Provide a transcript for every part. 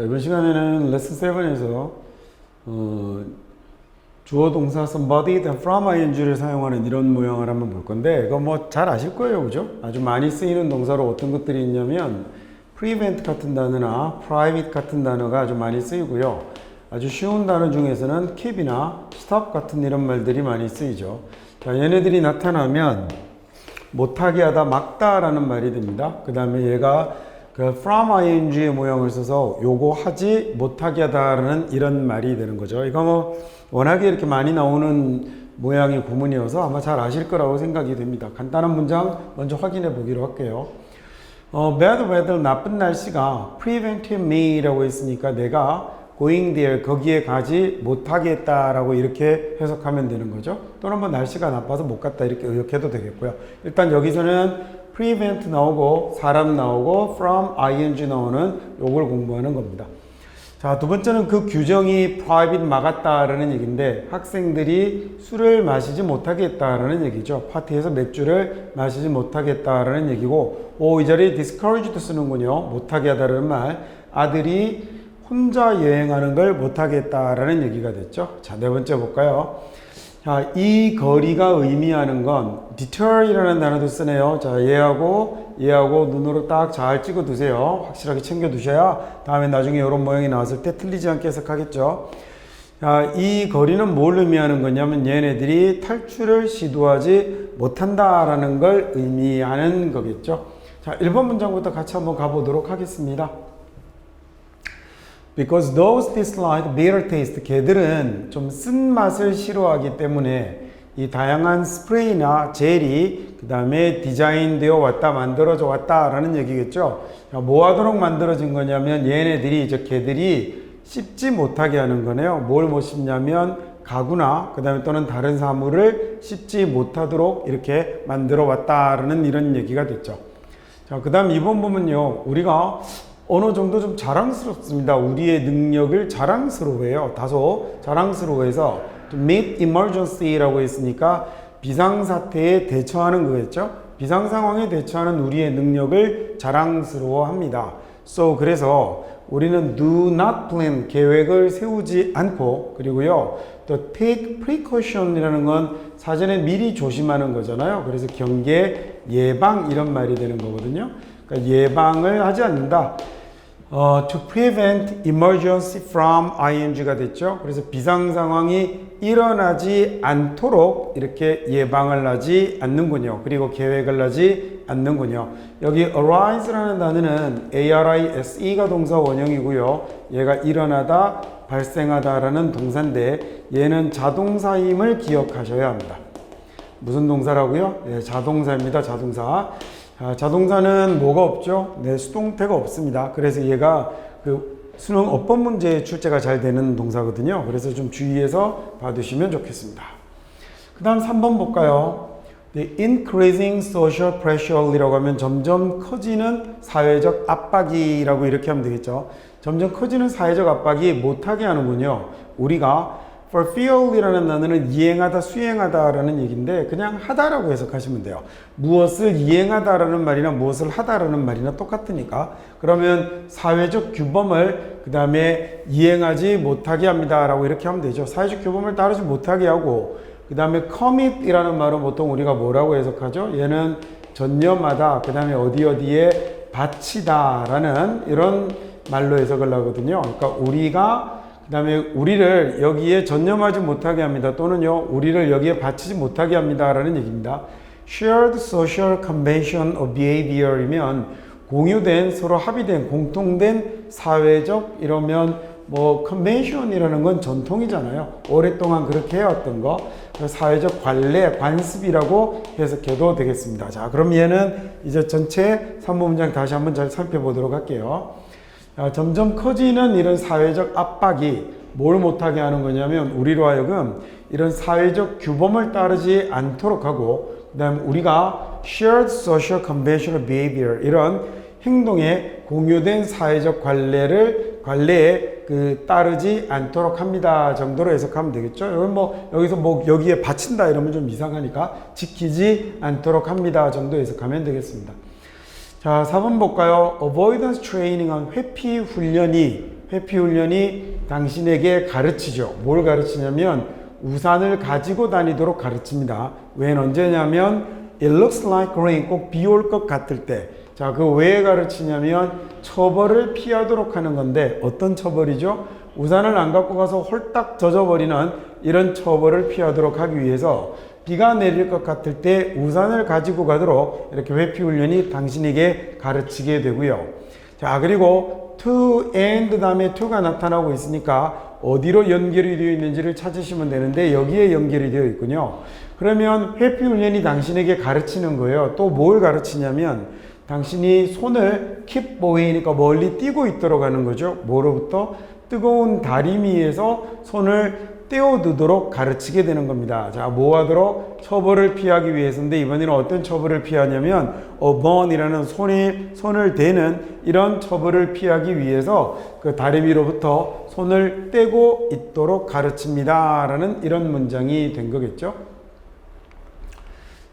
자, 이번 시간에는 레슨 7에서 주어 동사 somebody, from ing를 사용하는 이런 모양을 한번 볼 건데, 이거 뭐 잘 아실 거예요, 그죠? 아주 많이 쓰이는 동사로 어떤 것들이 있냐면 prevent 같은 단어나 private 같은 단어가 아주 많이 쓰이고요. 아주 쉬운 단어 중에서는 keep이나 stop 같은 이런 말들이 많이 쓰이죠. 자, 얘네들이 나타나면 못하게 하다, 막다 라는 말이 됩니다. 그 다음에 얘가 그 from ing의 모양을 써서 요거 하지 못하게 하다라는 이런 말이 되는 거죠. 이거 뭐 워낙에 이렇게 많이 나오는 모양의 구문이어서 아마 잘 아실 거라고 생각이 됩니다. 간단한 문장 먼저 확인해 보기로 할게요. bad weather, 나쁜 날씨가 prevented me라고 했으니까 내가 going there, 거기에 가지 못하게 했다라고 이렇게 해석하면 되는 거죠. 또는 뭐 날씨가 나빠서 못 갔다 이렇게 의역해도 되겠고요. 일단 여기서는 prevent 나오고 사람 나오고 from ing 나오는 요걸 공부하는 겁니다. 자, 두 번째는 그 규정이 private 막았다라는 얘기인데 학생들이 술을 마시지 못하게 했다라는 얘기죠. 파티에서 맥주를 마시지 못하게 했다라는 얘기고, 이 자리에 discouraged 쓰는군요. 못하게 하다라는 말. 아들이 혼자 여행하는 걸 못하게 했다라는 얘기가 됐죠. 자, 네 번째 볼까요? 자, 이 거리가 의미하는 건 deter이라는 단어도 쓰네요. 자, 얘하고 눈으로 딱 잘 찍어 두세요. 확실하게 챙겨 두셔야 다음에 나중에 이런 모양이 나왔을 때 틀리지 않게 해석하겠죠. 자, 이 거리는 뭘 의미하는 거냐면 얘네들이 탈출을 시도하지 못한다라는 걸 의미하는 거겠죠. 자, 1번 문장부터 같이 한번 가보도록 하겠습니다. Because those dislike bitter taste, 걔들은 좀 쓴맛을 싫어하기 때문에 이 다양한 스프레이나 젤이 그 다음에 디자인되어 왔다, 만들어져 왔다라는 얘기겠죠. 뭐 하도록 만들어진 거냐면 얘네들이, 걔들이 씹지 못하게 하는 거네요. 뭘 못 씹냐면 가구나 그 다음에 또는 다른 사물을 씹지 못하도록 이렇게 만들어 왔다라는 이런 얘기가 됐죠. 자, 그 다음 2번 보면요, 우리가 어느 정도 좀 자랑스럽습니다. 우리의 능력을 자랑스러워해요. 다소 자랑스러워해서 meet emergency라고 했으니까 비상사태에 대처하는 거겠죠. 비상상황에 대처하는 우리의 능력을 자랑스러워합니다. 그래서 우리는 do not plan, 계획을 세우지 않고, 그리고요 또 take precaution이라는 건 사전에 미리 조심하는 거잖아요. 그래서 경계, 예방 이런 말이 되는 거거든요. 그러니까 예방을 하지 않는다. To prevent emergency from ing가 됐죠. 그래서 비상 상황이 일어나지 않도록 이렇게 예방을 하지 않는군요. 그리고 계획을 하지 않는군요. 여기 arise라는 단어는 arise가 동사 원형이고요. 얘가 일어나다, 발생하다라는 동사인데 얘는 자동사임을 기억하셔야 합니다. 무슨 동사라고요? 네, 자동사입니다. 자동사. 자동사는 뭐가 없죠? 네, 수동태가 없습니다. 그래서 얘가 그 수능 어법 문제에 출제가 잘 되는 동사거든요. 그래서 좀 주의해서 봐두시면 좋겠습니다. 그 다음 3번 볼까요? The increasing social pressure이라고 하면 점점 커지는 사회적 압박이라고 이렇게 하면 되겠죠. 점점 커지는 사회적 압박이 못하게 하는군요. 우리가 fulfill이라는 단어는 이행하다, 수행하다라는 얘기인데 그냥 하다라고 해석하시면 돼요. 무엇을 이행하다라는 말이나 무엇을 하다라는 말이나 똑같으니까, 그러면 사회적 규범을 그 다음에 이행하지 못하게 합니다 라고 이렇게 하면 되죠. 사회적 규범을 따르지 못하게 하고, 그 다음에 commit이라는 말은 보통 우리가 뭐라고 해석하죠? 얘는 전념하다, 그 다음에 어디에 바치다 라는 이런 말로 해석을 하거든요. 그러니까 우리가 그 다음에 우리를 여기에 전념하지 못하게 합니다. 또는요, 우리를 여기에 바치지 못하게 합니다 라는 얘기입니다. Shared social convention of behavior이면 공유된, 서로 합의된, 공통된 사회적, 이러면 뭐 convention이라는 건 전통이잖아요. 오랫동안 그렇게 해왔던 거. 사회적 관례, 관습이라고 해석해도 되겠습니다. 자, 그럼 얘는 이제 전체 3번 문장 다시 한번 잘 살펴보도록 할게요. 점점 커지는 이런 사회적 압박이 뭘 못하게 하는 거냐면 우리로 하여금 이런 사회적 규범을 따르지 않도록 하고, 그 다음에 우리가 shared social conventional behavior, 이런 행동에 공유된 사회적 관례에 따르지 않도록 합니다 정도로 해석하면 되겠죠. 여기서 여기에 바친다 이러면 좀 이상하니까 지키지 않도록 합니다 정도 해석하면 되겠습니다. 자, 4번 볼까요? Avoidance training은 회피 회피훈련이 당신에게 가르치죠. 뭘 가르치냐면 우산을 가지고 다니도록 가르칩니다. 웬 언제냐면 it looks like rain, 꼭 비 올 것 같을 때. 자, 그 왜 가르치냐면 처벌을 피하도록 하는 건데 어떤 처벌이죠? 우산을 안 갖고 가서 홀딱 젖어버리는 이런 처벌을 피하도록 하기 위해서 비가 내릴 것 같을 때 우산을 가지고 가도록 이렇게 회피훈련이 당신에게 가르치게 되고요. 자, 그리고 to and 다음에 to가 나타나고 있으니까 어디로 연결이 되어 있는지를 찾으시면 되는데 여기에 연결이 되어 있군요. 그러면 회피훈련이 당신에게 가르치는 거예요. 또 뭘 가르치냐면 당신이 손을 keep away니까 멀리 띄고 있도록 하는 거죠. 뭐로부터? 뜨거운 다리미에서 손을 떼어두도록 가르치게 되는 겁니다. 자, 뭐 하도록? 처벌을 피하기 위해서인데 이번에는 어떤 처벌을 피하냐면 burn이라는 손을 대는 이런 처벌을 피하기 위해서 그 다리미로부터 손을 떼고 있도록 가르칩니다. 라는 이런 문장이 된 거겠죠.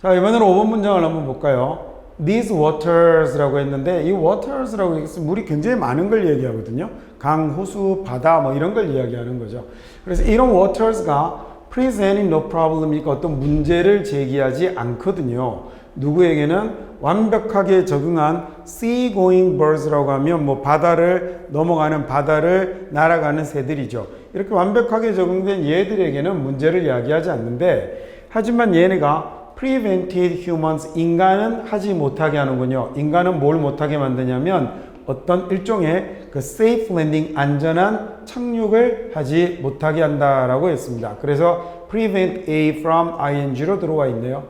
자, 이번에는 5번 문장을 한번 볼까요? These waters라고 했는데 이 waters라고 얘기해서 물이 굉장히 많은 걸 얘기하거든요. 강, 호수, 바다 뭐 이런 걸 이야기하는 거죠. 그래서 이런 waters가 presenting no problem이니까 어떤 문제를 제기하지 않거든요. 누구에게는 완벽하게 적응한 sea-going birds라고 하면 뭐 바다를 넘어가는 바다를 날아가는 새들이죠. 이렇게 완벽하게 적응된 얘들에게는 문제를 이야기하지 않는데 하지만 얘네가 prevented humans, 인간은 하지 못하게 하는군요. 인간은 뭘 못하게 만드냐면 어떤 일종의 그 safe landing, 안전한 착륙을 하지 못하게 한다라고 했습니다. 그래서 prevent A from ing로 들어와 있네요.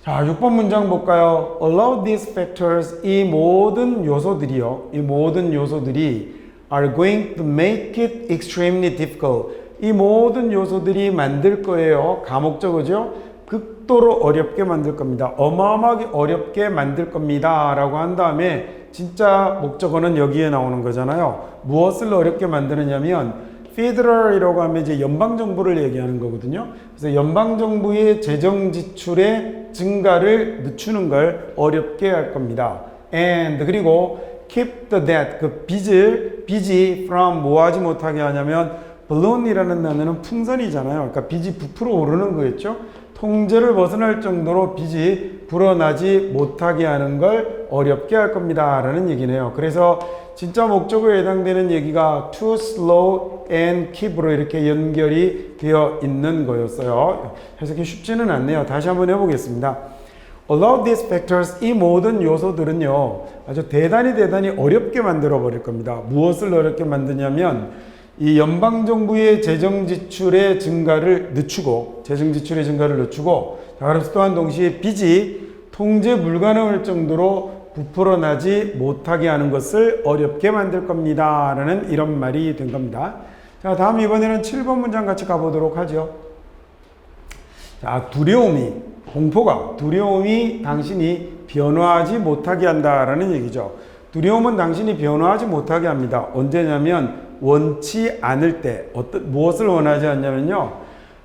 자, 6번 문장 볼까요? Allow these factors, 이 모든 요소들이요. 이 모든 요소들이 are going to make it extremely difficult. 이 모든 요소들이 만들 거예요. 가목적어죠. 극도로 어렵게 만들 겁니다. 어마어마하게 어렵게 만들 겁니다. 라고 한 다음에 진짜 목적어는 여기에 나오는 거잖아요. 무엇을 어렵게 만드느냐면 federal이라고 하면 이제 연방정부를 얘기하는 거거든요. 그래서 연방정부의 재정 지출의 증가를 늦추는 걸 어렵게 할 겁니다. And 그리고 keep the debt, 그 빚이 from 뭐 하지 못하게 하냐면 balloon이라는 단어는 풍선이잖아요. 그러니까 빚이 부풀어 오르는 거겠죠. 통제를 벗어날 정도로 빚이 불어나지 못하게 하는 걸 어렵게 할 겁니다. 라는 얘기네요. 그래서 진짜 목적어에 해당되는 얘기가 to slow and keep으로 이렇게 연결이 되어 있는 거였어요. 해석이 쉽지는 않네요. 다시 한번 해보겠습니다. Allow these factors, 이 모든 요소들은요, 아주 대단히 어렵게 만들어 버릴 겁니다. 무엇을 어렵게 만드냐면 이 연방정부의 재정지출의 증가를 늦추고 그래서 또한 동시에 빚이 통제 불가능할 정도로 부풀어나지 못하게 하는 것을 어렵게 만들 겁니다. 라는 이런 말이 된 겁니다. 자, 다음 이번에는 7번 문장 같이 가보도록 하죠. 자, 두려움이 당신이 변화하지 못하게 한다라는 얘기죠. 두려움은 당신이 변화하지 못하게 합니다. 언제냐면 원치 않을 때 무엇을 원하지 않냐면요.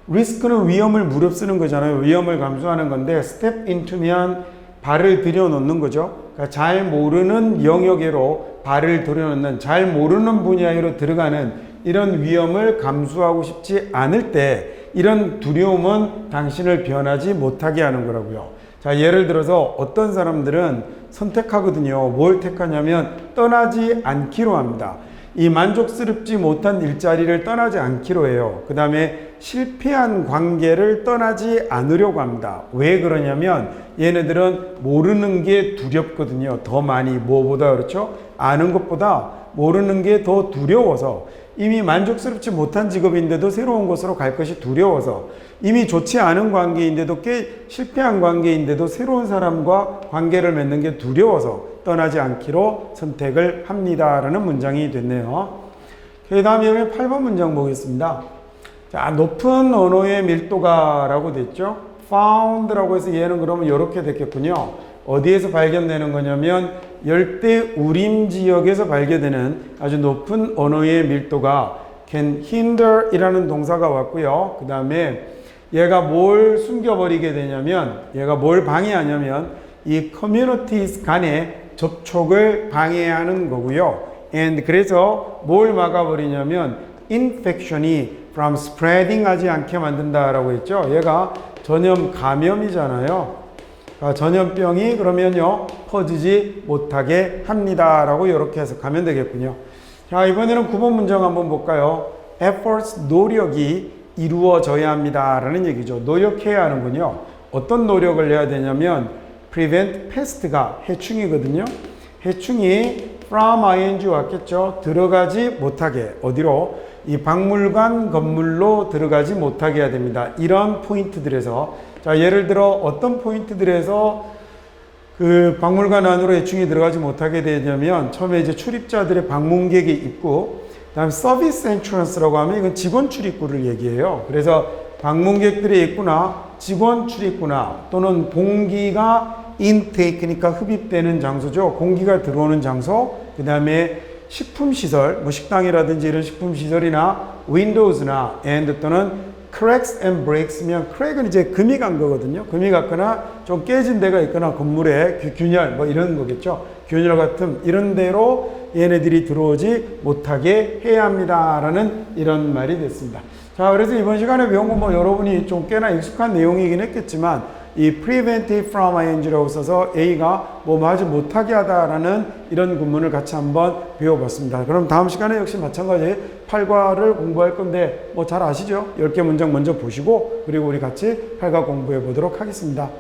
리스크는 위험을 무릅쓰는 거잖아요. 위험을 감수하는 건데 step into면 발을 들여놓는 거죠. 그러니까 잘 모르는 영역으로 발을 들여놓는, 잘 모르는 분야로 들어가는 이런 위험을 감수하고 싶지 않을 때 이런 두려움은 당신을 변하지 못하게 하는 거라고요. 자, 예를 들어서 어떤 사람들은 선택하거든요. 뭘 택하냐면 떠나지 않기로 합니다. 이 만족스럽지 못한 일자리를 떠나지 않기로 해요. 그 다음에 실패한 관계를 떠나지 않으려고 합니다. 왜 그러냐면 얘네들은 모르는 게 두렵거든요. 더 많이 뭐보다 그렇죠? 아는 것보다 모르는 게 더 두려워서 이미 만족스럽지 못한 직업인데도 새로운 곳으로 갈 것이 두려워서 이미 좋지 않은 관계인데도 꽤 실패한 관계인데도 새로운 사람과 관계를 맺는 게 두려워서 떠나지 않기로 선택을 합니다라는 문장이 됐네요. 그 다음에 8번 문장 보겠습니다. 자, 높은 언어의 밀도가 라고 됐죠. found라고 해서 얘는 그러면 이렇게 됐겠군요. 어디에서 발견되는 거냐면 열대 우림 지역에서 발견되는 아주 높은 언어의 밀도가 can hinder 이라는 동사가 왔고요. 그 다음에 얘가 뭘 숨겨버리게 되냐면 얘가 뭘 방해하냐면 이 communities 간의 접촉을 방해하는 거고요. and 그래서 뭘 막아버리냐면 infection이 from spreading 하지 않게 만든다라고 했죠. 얘가 전염 감염이잖아요. 전염병이 그러면요 퍼지지 못하게 합니다라고 이렇게 해석하면 되겠군요. 자, 이번에는 9번 문장 한번 볼까요? efforts 노력이 이루어져야 합니다라는 얘기죠. 노력해야 하는군요. 어떤 노력을 해야 되냐면 prevent pest가 해충이거든요. 해충이 from ing 왔겠죠. 들어가지 못하게 어디로? 이 박물관 건물로 들어가지 못하게 해야 됩니다. 이런 포인트들에서 자, 예를 들어 어떤 포인트들에서 그 박물관 안으로 해충이 들어가지 못하게 되냐면 처음에 이제 출입자들의 방문객의 입구, 그다음 서비스 엔트런스라고 하면 이건 직원 출입구를 얘기해요. 그래서 방문객들의 입구나 직원 출입구나 또는 공기가 인테이크니까 흡입되는 장소죠. 공기가 들어오는 장소, 그다음에 식품시설, 뭐 식당이라든지 이런 식품시설이나 윈도우즈나 and 또는 cracks and breaks면 crack은 이제 금이 간 거거든요. 금이 갔거나 좀 깨진 데가 있거나 건물에 균열 뭐 이런 거겠죠. 균열 같은 이런 데로 얘네들이 들어오지 못하게 해야 합니다라는 이런 말이 됐습니다. 자, 그래서 이번 시간에 배운 건 뭐 여러분이 좀 꽤나 익숙한 내용이긴 했겠지만 이 preventive from ing라고 써서 A가 뭐 하지 못하게 하다라는 이런 구문을 같이 한번 배워봤습니다. 그럼 다음 시간에 역시 마찬가지 8과를 공부할 건데 뭐 잘 아시죠? 10개 문장 먼저 보시고 그리고 우리 같이 8과 공부해 보도록 하겠습니다.